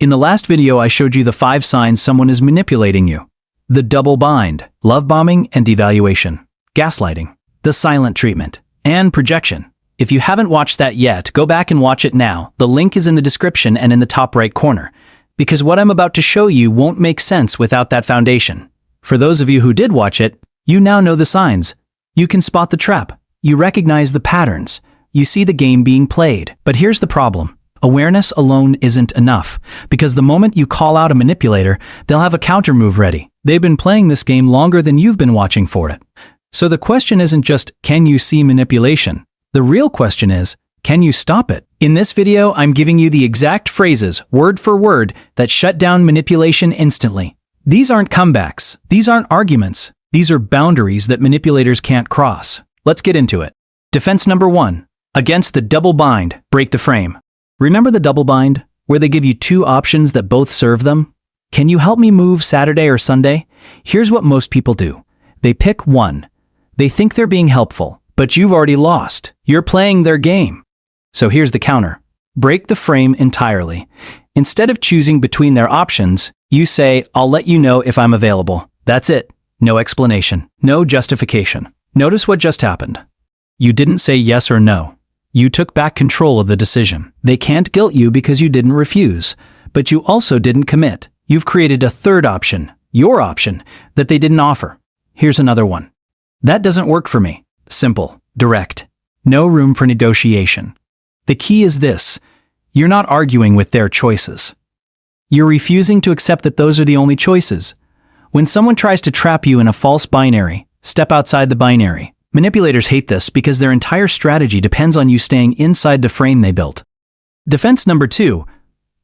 In the last video, I showed you the 5 signs someone is manipulating you. The double bind, love bombing and devaluation, gaslighting, the silent treatment, and projection. If you haven't watched that yet, go back and watch it now. The link is in the description and in the top right corner, because what I'm about to show you won't make sense without that foundation. For those of you who did watch it, you now know the signs. You can spot the trap. You recognize the patterns. You see the game being played. But here's the problem. Awareness alone isn't enough, because the moment you call out a manipulator, they'll have a counter move ready. They've been playing this game longer than you've been watching for it. So the question isn't just, can you see manipulation? The real question is, can you stop it? In this video, I'm giving you the exact phrases, word for word, that shut down manipulation instantly. These aren't comebacks. These aren't arguments. These are boundaries that manipulators can't cross. Let's get into it. Defense number 1. Against the double bind, break the frame. Remember the double bind, where they give you 2 options that both serve them? Can you help me move Saturday or Sunday? Here's what most people do. They pick one. They think they're being helpful, but you've already lost. You're playing their game. So here's the counter. Break the frame entirely. Instead of choosing between their options, you say, I'll let you know if I'm available. That's it. No explanation. No justification. Notice what just happened. You didn't say yes or no. You took back control of the decision. They can't guilt you because you didn't refuse, but you also didn't commit. You've created a third option, your option, that they didn't offer. Here's another one. That doesn't work for me. Simple, direct. No room for negotiation. The key is this. You're not arguing with their choices. You're refusing to accept that those are the only choices. When someone tries to trap you in a false binary, step outside the binary. Manipulators hate this because their entire strategy depends on you staying inside the frame they built. Defense number 2.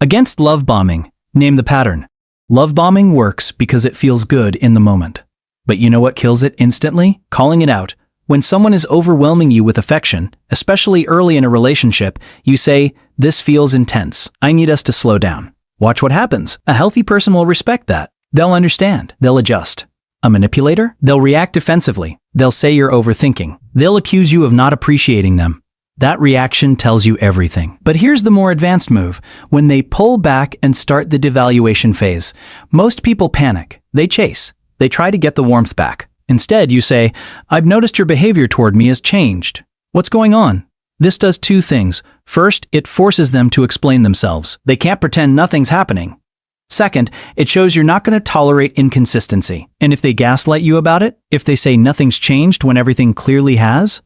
Against love bombing, name the pattern. Love bombing works because it feels good in the moment. But you know what kills it instantly? Calling it out. When someone is overwhelming you with affection, especially early in a relationship, you say, this feels intense. I need us to slow down. Watch what happens. A healthy person will respect that. They'll understand. They'll adjust. A manipulator? They'll react defensively. They'll say you're overthinking. They'll accuse you of not appreciating them. That reaction tells you everything. But here's the more advanced move. When they pull back and start the devaluation phase, most people panic. They chase. They try to get the warmth back. Instead, you say, I've noticed your behavior toward me has changed. What's going on? This does 2 things. First, it forces them to explain themselves. They can't pretend nothing's happening. Second, it shows you're not going to tolerate inconsistency. And if they gaslight you about it, if they say nothing's changed when everything clearly has,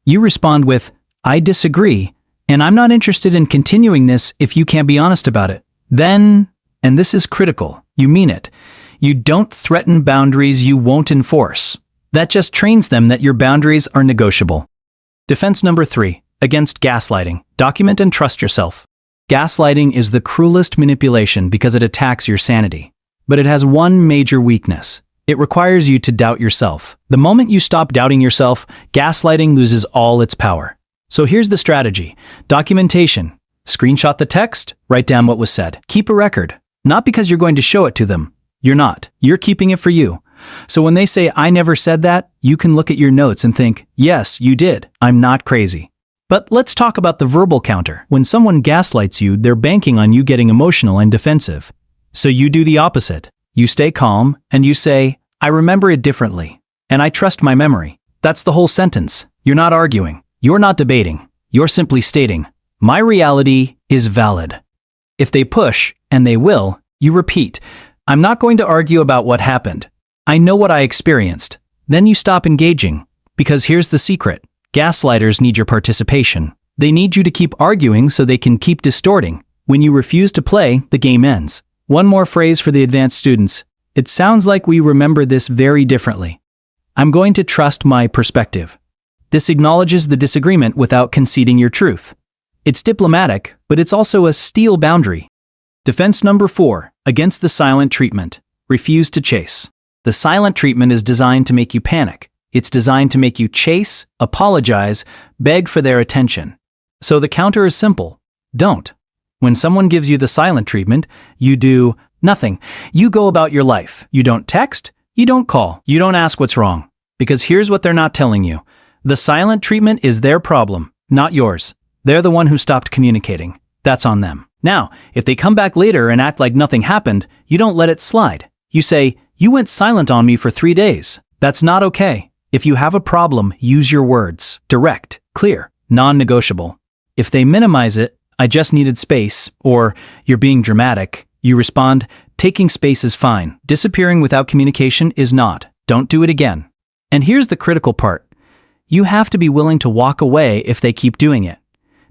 you respond with, I disagree, and I'm not interested in continuing this if you can't be honest about it. Then, and this is critical, you mean it. You don't threaten boundaries you won't enforce. That just trains them that your boundaries are negotiable. Defense number 3. Against gaslighting, document and trust yourself. Gaslighting is the cruelest manipulation because it attacks your sanity. But it has one major weakness. It requires you to doubt yourself. The moment you stop doubting yourself, gaslighting loses all its power. So here's the strategy. Documentation. Screenshot the text, write down what was said. Keep a record. Not because you're going to show it to them. You're not. You're keeping it for you. So when they say, I never said that, you can look at your notes and think, yes, you did. I'm not crazy. But let's talk about the verbal counter. When someone gaslights you, they're banking on you getting emotional and defensive. So you do the opposite. You stay calm and you say, I remember it differently, and I trust my memory. That's the whole sentence. You're not arguing. You're not debating. You're simply stating, my reality is valid. If they push, and they will, you repeat, I'm not going to argue about what happened. I know what I experienced. Then you stop engaging. Because here's the secret. Gaslighters need your participation. They need you to keep arguing so they can keep distorting. When you refuse to play, the game ends. One more phrase for the advanced students. It sounds like we remember this very differently. I'm going to trust my perspective. This acknowledges the disagreement without conceding your truth. It's diplomatic, but it's also a steel boundary. Defense number 4. Against the silent treatment. Refuse to chase. The silent treatment is designed to make you panic. It's designed to make you chase, apologize, beg for their attention. So the counter is simple. Don't. When someone gives you the silent treatment, you do nothing. You go about your life. You don't text. You don't call. You don't ask what's wrong. Because here's what they're not telling you. The silent treatment is their problem, not yours. They're the one who stopped communicating. That's on them. Now, if they come back later and act like nothing happened, you don't let it slide. You say, "You went silent on me for 3 days." That's not okay. If you have a problem, use your words. Direct, clear, non-negotiable. If they minimize it, "I just needed space," or "You're being dramatic," you respond, "Taking space is fine. Disappearing without communication is not. Don't do it again." And here's the critical part. You have to be willing to walk away if they keep doing it.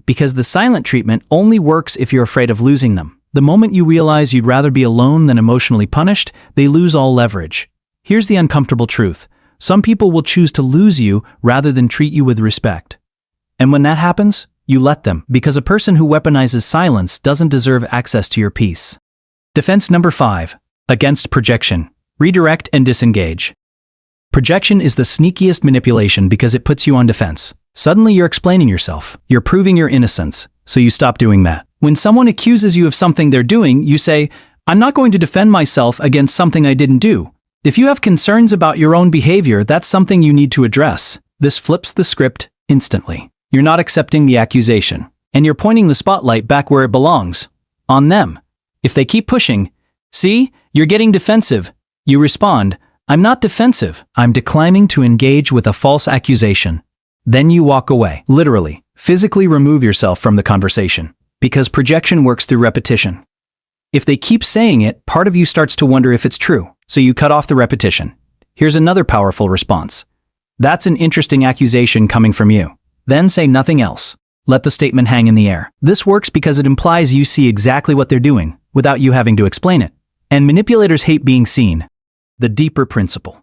Because the silent treatment only works if you're afraid of losing them. The moment you realize you'd rather be alone than emotionally punished, they lose all leverage. Here's the uncomfortable truth. Some people will choose to lose you rather than treat you with respect. And when that happens, you let them, because a person who weaponizes silence doesn't deserve access to your peace. Defense number 5. Against projection. Redirect and disengage. Projection is the sneakiest manipulation because it puts you on defense. Suddenly you're explaining yourself. You're proving your innocence, so you stop doing that. When someone accuses you of something they're doing, you say, "I'm not going to defend myself against something I didn't do." If you have concerns about your own behavior, that's something you need to address. This flips the script instantly. You're not accepting the accusation, and you're pointing the spotlight back where it belongs, on them. If they keep pushing, "See, you're getting defensive," you respond, "I'm not defensive. I'm declining to engage with a false accusation." Then you walk away. Literally, physically remove yourself from the conversation. Because projection works through repetition. If they keep saying it, part of you starts to wonder if it's true, so you cut off the repetition. Here's another powerful response. "That's an interesting accusation coming from you." Then say nothing else. Let the statement hang in the air. This works because it implies you see exactly what they're doing, without you having to explain it. And manipulators hate being seen. The deeper principle.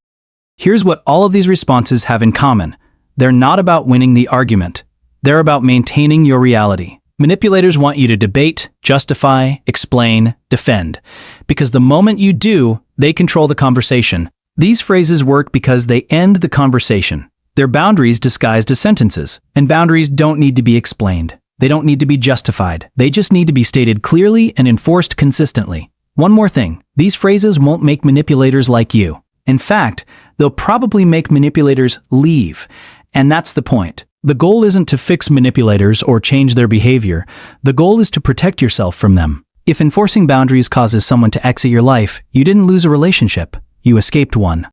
Here's what all of these responses have in common. They're not about winning the argument. They're about maintaining your reality. Manipulators want you to debate, justify, explain, defend. Because the moment you do, they control the conversation. These phrases work because they end the conversation. They're boundaries disguised as sentences. And boundaries don't need to be explained. They don't need to be justified. They just need to be stated clearly and enforced consistently. One more thing. These phrases won't make manipulators like you. In fact, they'll probably make manipulators leave. And that's the point. The goal isn't to fix manipulators or change their behavior. The goal is to protect yourself from them. If enforcing boundaries causes someone to exit your life, you didn't lose a relationship. You escaped one.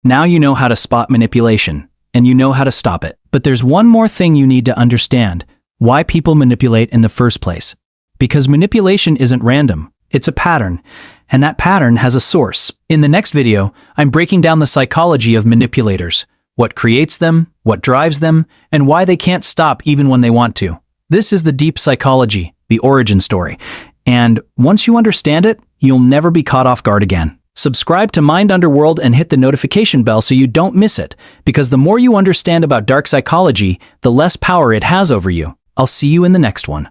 Now you know how to spot manipulation, and you know how to stop it. But there's one more thing you need to understand. Why people manipulate in the first place. Because manipulation isn't random. It's a pattern. And that pattern has a source. In the next video, I'm breaking down the psychology of manipulators. What creates them, what drives them, and why they can't stop even when they want to. This is the deep psychology, the origin story. And once you understand it, you'll never be caught off guard again. Subscribe to Mind Underworld and hit the notification bell so you don't miss it, because the more you understand about dark psychology, the less power it has over you. I'll see you in the next one.